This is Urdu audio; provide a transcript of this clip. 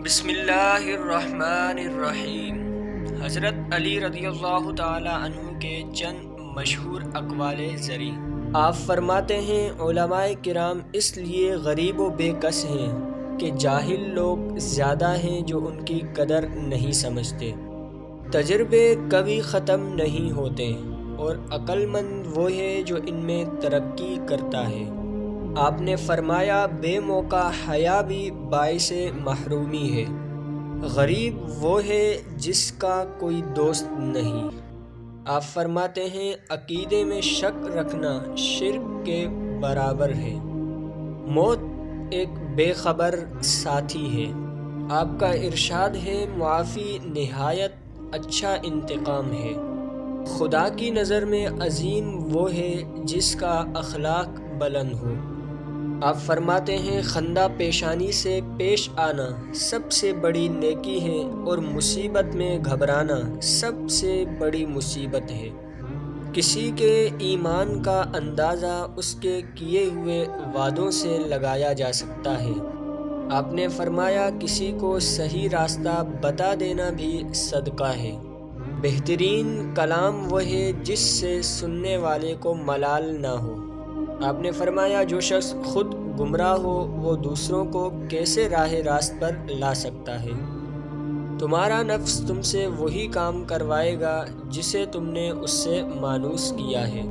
بسم اللہ الرحمن الرحیم۔ حضرت علی رضی اللہ تعالی عنہ کے چند مشہور اقوال زرعی۔ آپ فرماتے ہیں علماء کرام اس لیے غریب و بے کس ہیں کہ جاہل لوگ زیادہ ہیں جو ان کی قدر نہیں سمجھتے۔ تجربے کبھی ختم نہیں ہوتے اور عقل مند وہ ہے جو ان میں ترقی کرتا ہے۔ آپ نے فرمایا بے موقع حیا بھی باعث محرومی ہے۔ غریب وہ ہے جس کا کوئی دوست نہیں۔ آپ فرماتے ہیں عقیدے میں شک رکھنا شرک کے برابر ہے۔ موت ایک بے خبر ساتھی ہے۔ آپ کا ارشاد ہے معافی نہایت اچھا انتقام ہے۔ خدا کی نظر میں عظیم وہ ہے جس کا اخلاق بلند ہو۔ آپ فرماتے ہیں خندہ پیشانی سے پیش آنا سب سے بڑی نیکی ہے اور مصیبت میں گھبرانا سب سے بڑی مصیبت ہے۔ کسی کے ایمان کا اندازہ اس کے کیے ہوئے وعدوں سے لگایا جا سکتا ہے۔ آپ نے فرمایا کسی کو صحیح راستہ بتا دینا بھی صدقہ ہے۔ بہترین کلام وہ ہے جس سے سننے والے کو ملال نہ ہو۔ آپ نے فرمایا جو شخص خود گمراہ ہو وہ دوسروں کو کیسے راہ راست پر لا سکتا ہے؟ تمہارا نفس تم سے وہی کام کروائے گا جسے تم نے اس سے مانوس کیا ہے۔